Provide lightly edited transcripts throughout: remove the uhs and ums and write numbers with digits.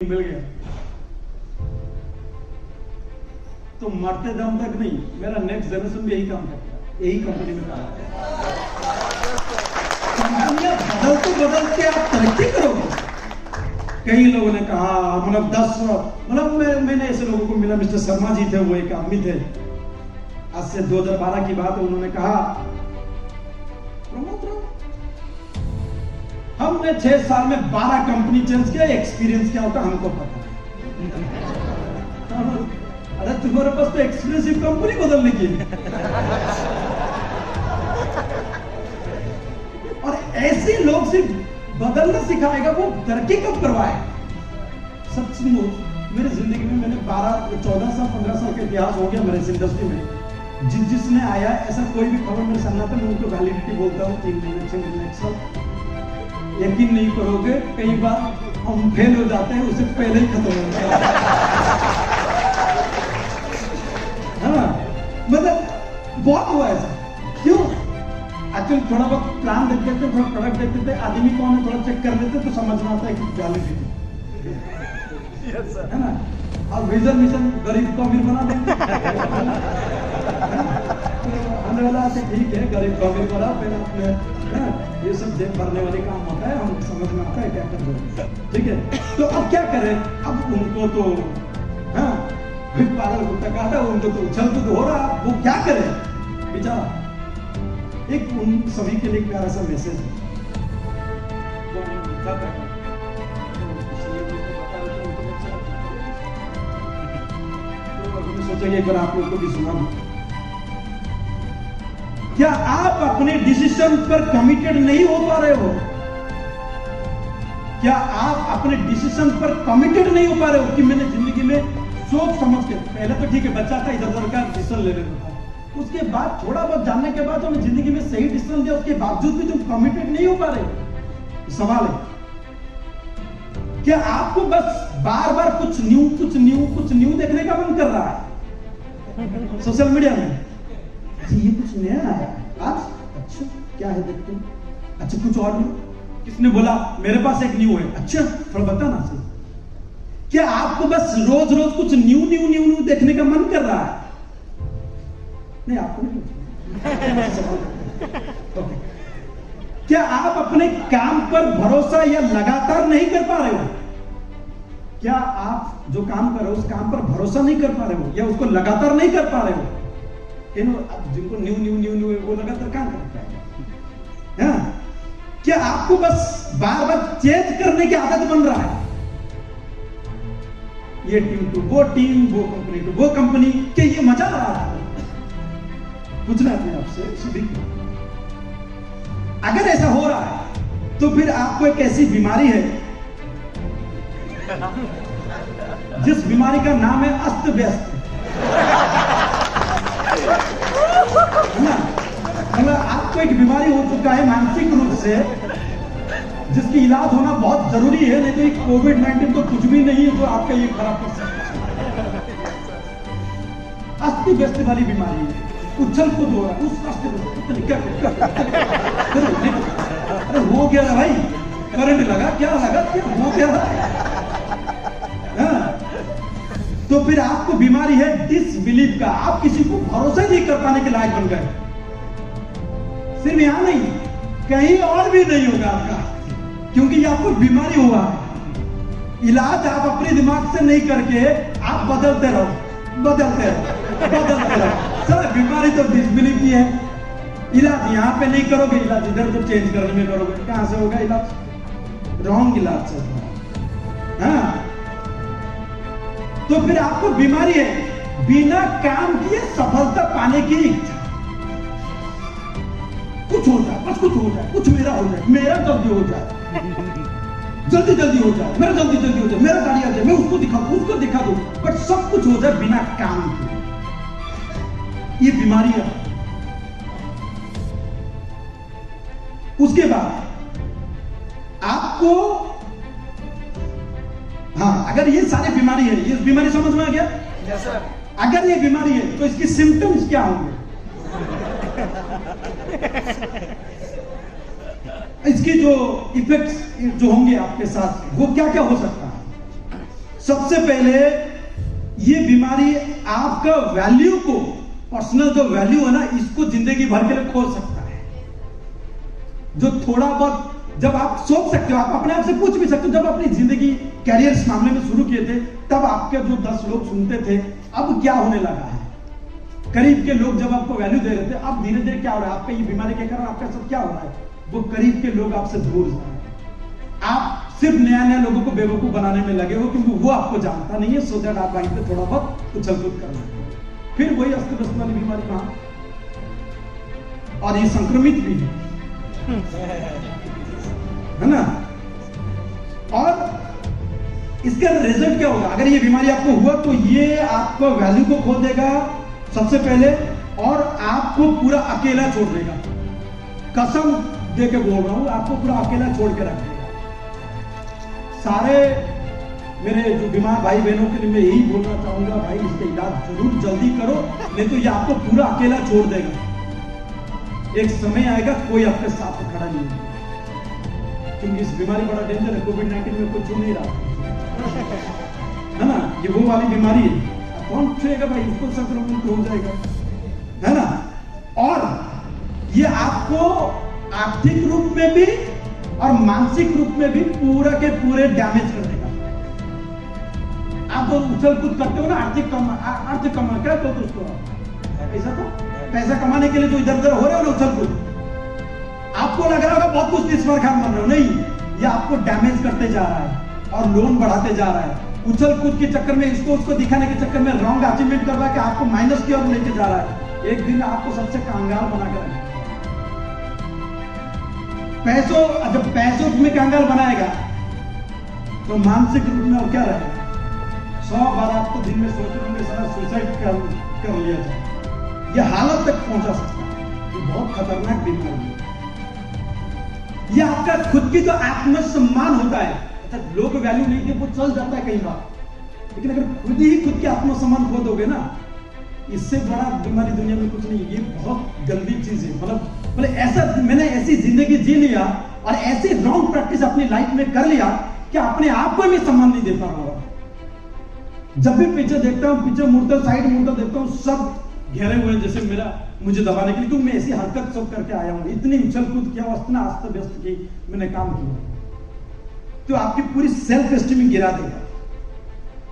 मिल गया तो मरते दम तक नहीं, मेरा नेक्स्ट जनरेशन भी यही काम करता है, यही कंपनी में काम करता है। कंपनियां बदलते बदलते आप तरक्की करोगे। कई लोगों ने कहा मतलब 10 मैंने ऐसे लोगों को मिला, मिस्टर शर्मा जी थे, वो एक आदमी थे, आज से 2012 की बात है। उन्होंने कहा हमने 6 साल में 12 कंपनी चेंज किया, एक्सपीरियंस क्या होता हमको पता है। अरे तुम्हारे पास तो एक्सपीरियंस कंपनी बदलने की और ऐसे लोग सिर्फ बदलना सिखाएगा, वो तरक्की कब करवाए। सचमुच मेरी जिंदगी में मैंने 14 साल 15 साल का इतिहास हो गया मेरे इस इंडस्ट्री में। जिसने आया ऐसा कोई भी खबर मेरे सामने आता, मैं उनको वैलिडिटी बोलता हूँ 3 महीने 6 महीने 1 साल। यकीन नहीं करोगे, कई बार हम फेल हो जाते हैं, उससे पहले ही खत्म हो जाता है ना। मतलब बहुत हुआ ऐसा। क्यों? एक्चुअली थोड़ा बहुत प्लान देखते थे, थोड़ा प्रोडक्ट देखते थे, आदमी कौन है थोड़ा चेक कर लेते तो समझ में आता है कि वैलिडिटी है ना। और विजन मिशन गरीब को अमीर बना देंगे आने वाला से ठीक है, गरीब को अमीर बना, फिर अपने ये सब जेब भरने वाले काम होता है, हम समझ में आता है क्या कर रहे हैं, ठीक है। तो अब क्या करें, अब उनको तो पागल कुत्ता काटा, उनको तो उछल कूद हो रहा, वो क्या करे बेचारा। एक उन सभी के लिए प्यारा सा मैसेज है, सोचेंगे एक बार आप लोग को भी सुना। क्या आप अपने डिसीजन पर कमिटेड नहीं हो पा रहे हो? क्या आप अपने डिसीजन पर कमिटेड नहीं हो पा रहे हो कि मैंने जिंदगी में सोच समझ के, पहले तो ठीक है बच्चा था इधर उधर का डिसीजन ले लेता था, उसके बाद थोड़ा बहुत जानने के बाद हमने जिंदगी में सही डिसीजन लिया, उसके बावजूद भी तुम कमिटेड नहीं हो पा रहे। सवाल है क्या आपको बस बार बार कुछ न्यू देखने का मन कर रहा है सोशल मीडिया में। ये कुछ नया आया आज, अच्छा क्या है देखते हैं, अच्छा कुछ और न्यू, किसने बोला मेरे पास एक न्यू है, अच्छा थोड़ा बताना सही। क्या आपको बस रोज रोज कुछ न्यू देखने का मन कर रहा है? नहीं आपको नहीं। क्या आप अपने काम पर भरोसा या लगातार नहीं कर पा रहे हो? क्या आप जो काम कर रहे हो उस काम पर भरोसा नहीं कर पा रहे हो या उसको लगातार नहीं कर पा रहे हो? जिनको न्यू वो लगातार काम करता है। क्या आपको बस बार बार चेंज करने की आदत बन रहा है? ये टीम टू वो टीम, वो कंपनी टू वो कंपनी, क्या ये मजा आ रहा है? पूछना है आपसे सभी। अगर ऐसा हो रहा है तो फिर आपको एक ऐसी बीमारी है जिस बीमारी का नाम है अस्त व्यस्त। मतलब आपको एक बीमारी हो चुका है मानसिक रूप से, जिसकी इलाज होना बहुत जरूरी है, नहीं तो एक कोविड-19 तो कुछ भी नहीं है जो आपका ये खराब कर सकता है। अस्थि व्यस्त वाली बीमारी है, उछल कूद हो रहा है उस रास्ते पे, अरे हो गया भाई, करंट लगा क्या लगा, क्या हो गया। तो फिर आपको बीमारी है डिसबिलीफ का, आप किसी को भरोसा नहीं कर पाने के लायक बन गए। सिर्फ यहां नहीं, कहीं और भी नहीं होगा आपका, क्योंकि ये आपको बीमारी हुआ है। इलाज आप अपने दिमाग से नहीं करके आप बदलते रहो। सर बीमारी तो डिसबिलीफ की है, इलाज यहां पे नहीं करोगे, इलाज इधर तो चेंज करने में करोगे, कहां से होगा इलाज? रॉन्ग इलाज से। तो फिर आपको बीमारी है बिना काम किए सफलता पाने की इच्छा। कुछ हो जाए, बस कुछ हो जाए, कुछ मेरा हो जाए, मेरा जल्दी हो जाए, जल्दी हो जाए, मेरा जल्दी हो जाए, मेरा गाड़ी आ जाए, मैं उसको दिखा दूं, बट सब कुछ हो जाए बिना काम के। ये बीमारी है। उसके बाद आपको अगर ये सारी बीमारी है, ये बीमारी समझ में आ गया? yes, sir. अगर ये बीमारी है तो इसकी सिम्टम्स क्या होंगे? इसकी जो इफेक्ट्स जो होंगे आपके साथ वो क्या क्या हो सकता है? सबसे पहले ये बीमारी आपका वैल्यू को, पर्सनल जो वैल्यू है ना, इसको जिंदगी भर के लिए खो सकता है। जो थोड़ा बहुत जब आप सोच सकते हो, आप अपने आप से पूछ भी सकते हो, जब अपनी जिंदगी कैरियर इस मामले में शुरू किए थे, तब आपके जो 10 लोग सुनते थे, अब क्या होने लगा है? करीब के लोग जब आपको वैल्यू दे रहे थे, अब धीरे धीरे क्या हो रहा है? आपका ये बीमारी के कारण आपका सब क्या हो रहा है? वो करीब के लोग आपसे दूर जा रहे हैं। आप सिर्फ नया नया लोगों को बेवकूफ बनाने में लगे हो, क्योंकि वो आपको जानता नहीं है, सो दैट आप वहीं पे थोड़ा बहुत उछल कूद कर रहे हैं। फिर वही अस्त व्यस्त वाली बीमारी वहां, और ये संक्रमित भी है ना। और इसका रिजल्ट क्या होगा? अगर ये बीमारी आपको हुआ तो ये आपको वैल्यू को खो देगा सबसे पहले, और आपको पूरा अकेला छोड़ देगा। कसम दे के बोल रहा हूं, आपको पूरा अकेला छोड़ के रख देगा। सारे मेरे जो बीमार भाई बहनों के लिए मैं यही बोलना चाहूंगा, भाई इसका इलाज जरूर जल्दी करो, नहीं तो ये आपको पूरा अकेला छोड़ देगा। एक समय आएगा कोई आपके साथ खड़ा नहीं होगा, क्योंकि इस बीमारी बड़ा डेंजर है। कोविड-19 में कोई छू नहीं रहा है ना, ये वो वाली बीमारी है, कौन छुएगा भाई? उसको संक्रमण तो हो जाएगा, है ना। और ये आपको आर्थिक रूप में भी और मानसिक रूप में भी पूरा के पूरे डैमेज कर देगा। आप तो उछल कूद करते हो ना, आर्थिक कमा क्या तो दोस्तों, पैसा कमाने के लिए जो इधर उधर हो रहे हो ना उछल कूद, आपको लग रहा होगा बहुत कुछ इस बार खान बन रहे हो, नहीं, ये आपको डैमेज करते जा रहा है और लोन बढ़ाते जा रहा है। उछल कूद के चक्कर में, इसको उसको दिखाने के चक्कर में रॉन्ग अचीवमेंट कर रहा है कि आपको माइनस की ओर लेके जा रहा है। एक दिन आपको सबसे कंगाल बना कर रखेगा। जब पैसों में कंगाल बनाएगा तो मानसिक रूप में और क्या रहेगा? 100 बार आपको दिन में सोचने में सारा सुसाइड कर लिया जाए, यह हालत तक पहुंचा सकता है। ये बहुत खतरनाक बीमारी है। ये आपका खुद की जो आत्मसम्मान होता है, अच्छा लोग वैल्यू नहीं दे, वो चल जाता है कई बार, लेकिन अगर खुद ही खुद के आत्मसम्मान खो दोगे ना, इससे बड़ा बीमारी दुनिया में कुछ नहीं है। ये बहुत गंदी चीज है। मतलब ऐसा मैंने ऐसी जिंदगी जी लिया और ऐसी रॉन्ग प्रैक्टिस अपनी लाइफ में कर लिया कि अपने आप को भी सम्मान नहीं दे पा रहा हूं। जब भी पीछे देखता हूं, पीछे मुड़ता, साइड मुड़ता देखता हूं, सब घेरे हुए जैसे मुझे दबाने के लिए, क्योंकि मैं ऐसी हरकत सब करके आया हूं, इतनी उछल कूद किया, इतना अस्त व्यस्त की मैंने काम किया, तो आपकी पूरी सेल्फ एस्टीम गिरा देगा।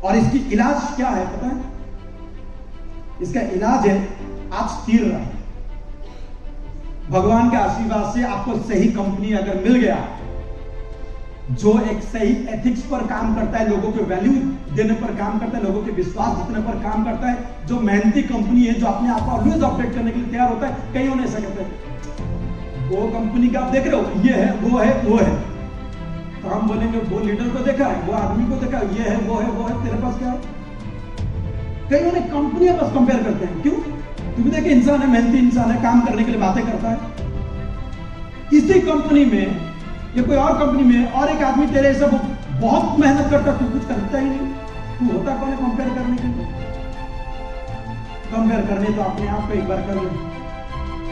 और इसकी इलाज क्या है पता है? इसका इलाज है आप स्थिर रहे। भगवान के आशीर्वाद से आपको सही कंपनी अगर मिल गया, जो एक सही एथिक्स पर काम करता है, लोगों को वैल्यू देने पर काम करता है, लोगों के विश्वास जीतने पर काम करता है, जो मेहनती कंपनी है, जो अपने आप को ऑलवेज अपडेट करने के लिए तैयार होता है। कई होने ऐसा कहते हैं, वो कंपनी का आप देख रहे हो, ये है, वो है, वो है, तो हम बोलेंगे वो लीडर को देखा है, वो आदमी को देखा है, ये है, वो है, वो है, तेरे पास क्या है? कई होने कंपनियां बस कंपेयर करते हैं। क्यों? क्योंकि देखिए इंसान है, मेहनती इंसान है, काम करने के लिए बातें करता है। इसी कंपनी में या कोई और कंपनी में और एक आदमी तेरे ऐसा बहुत मेहनत करता, तू कुछ करता ही नहीं, तू होता कौन है कंपेयर करने के लिए? कंपेयर करने तो अपने आप को एक बार कर ले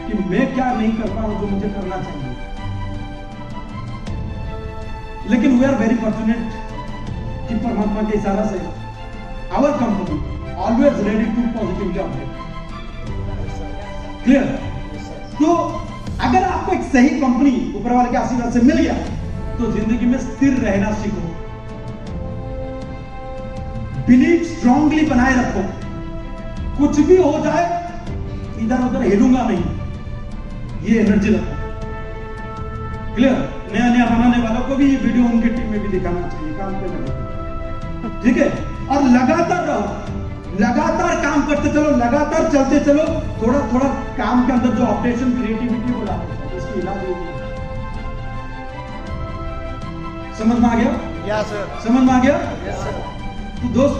कि मैं क्या नहीं कर पा रहा हूं जो मुझे करना चाहिए। लेकिन वी आर वेरी फॉर्चुनेट कि परमात्मा के इशारा से our company always ready to positively update. Clear? तो अगर आपको एक सही कंपनी ऊपर वाले के आशीर्वाद से मिल गया तो जिंदगी में स्थिर रहना सीखो, बिलीव स्ट्रांगली बनाए रखो, कुछ भी हो जाए इधर उधर हिलूंगा नहीं, ये एनर्जी रखो। क्लियर? नया नया बनाने वालों को भी ये वीडियो उनकी टीम में भी दिखाना चाहिए, काम पे लगे, ठीक है? और लगातार रहो, लगातार काम करते चलो, लगातार चलते चलो, थोड़ा थोड़ा काम के अंदर जो ऑपरेशन क्रिएटिविटी को लाते चलो, इसकी इलाज होगी। समझ में आ गया? Yes sir. समझ में आ गया? Yes sir. तो दोस्त,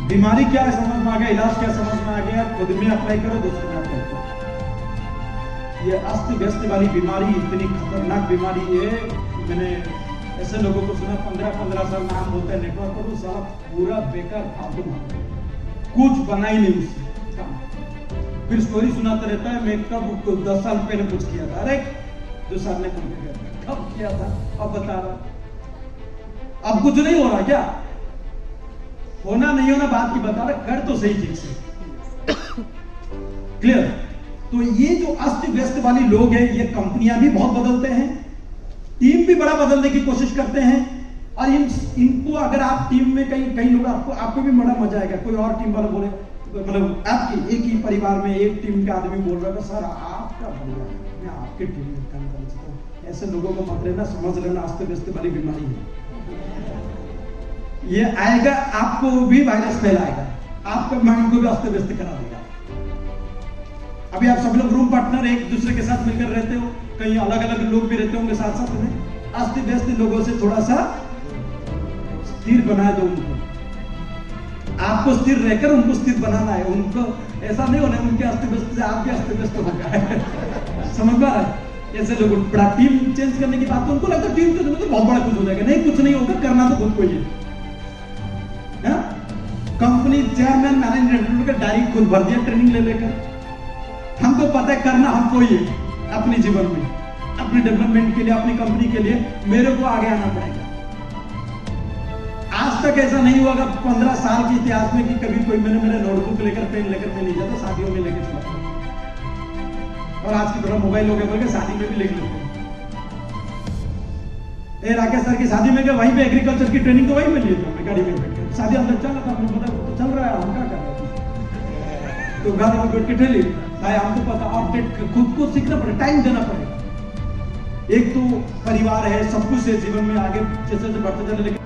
बीमारी क्या है समझ में आ गया, इलाज क्या समझ में आ गया, खुद में अप्लाई करो, दूसरे में अप्लाई करो। ये अस्त व्यस्त वाली बीमारी इतनी खतरनाक बीमारी है। मैंने ऐसे लोगों को सुना 15-15 साल नाम बोलता है नेटवर्क पर, साला पूरा बेकार फालतू मारता है, कुछ बना ही नहीं उससे काम। फिर स्टोरी सुनाता रहता है, मैं कब 10 साल पहले कुछ किया था, अरे जो सामने कब किया था, अब बता रहा, अब कुछ नहीं हो रहा क्या? होना नहीं होना बात की बता रहा, कर तो सही ठीक से। क्लियर? तो ये जो अस्त व्यस्त वाली लोग हैं, ये कंपनियां भी बहुत बदलते हैं, टीम भी बड़ा बदलने की कोशिश करते हैं, और इनको अगर आप टीम में कई लोग आपको भी बड़ा मजा आएगा। कोई और टीम वाला बोले, मतलब आपकी एक ही परिवार में एक टीम का आदमी बोल रहा है सर आपका बढ़िया, मैं आपके टीम में काम करना चाहता हूँ। ऐसे लोगों को मत लेना, समझ लेना अस्त व्यस्त वाली बीमारी है। ये आएगा, आपको भी वायरस फैलाएगा, आपके माइंड को भी अस्त व्यस्त करा देगा। अभी आप सब लोग रूम पार्टनर एक दूसरे के साथ मिलकर रहते हो, कहीं अलग अलग लोग भी रहते होंगे साथ साथ में। अस्त व्यस्त लोगों से थोड़ा सा स्थिर बना दो उनको। आपको स्थिर रहकर उनको स्थिर बनाना है। उनको ऐसा नहीं होना है उनके अस्त व्यस्त से आप भी अस्त व्यस्त हो गए। समझ पा रहा है? ऐसे लोग बड़ा टीम चेंज करने की बात, तो उनको लगता है टीम चेंज तो बहुत बड़ा कुछ हो जाएगा। नहीं, कुछ नहीं होगा, करना तो खुद को ही है। कंपनी चेयरमैन मैनेजिंग डायरेक्टर का डायरी खुद भर दिया ट्रेनिंग ले लेकर। हमको पता है करना हमको ही है अपने जीवन में, अपने डेवलपमेंट के लिए, अपनी कंपनी के लिए मेरे को आगे आना पड़ेगा। आज तक ऐसा नहीं हुआ 15 साल के इतिहास में कि कभी कोई मेरे नोटबुक लेकर पेन लेकर मैं नहीं जाता, शादियों में लेकर चला। और आज की तरह मोबाइल हो गया बोल के शादी में भी लिख लेते हैं। राकेश सर की शादी में गए, वहीं पे एग्रीकल्चर की ट्रेनिंग तो वहीं में लिए थे, हमने गाड़ी में बैठ के। शादी अंदर चल रहा था, हमने पता तो चल रहा है, हम क्या कर रहे थे, तो गाड़ी में बैठ के ठेली भाई हमको पता। और खुद को सीखना पड़ेगा, टाइम देना पड़ेगा। एक तो परिवार है, सब कुछ है जीवन में आगे जैसे बढ़ते जाने, लेकिन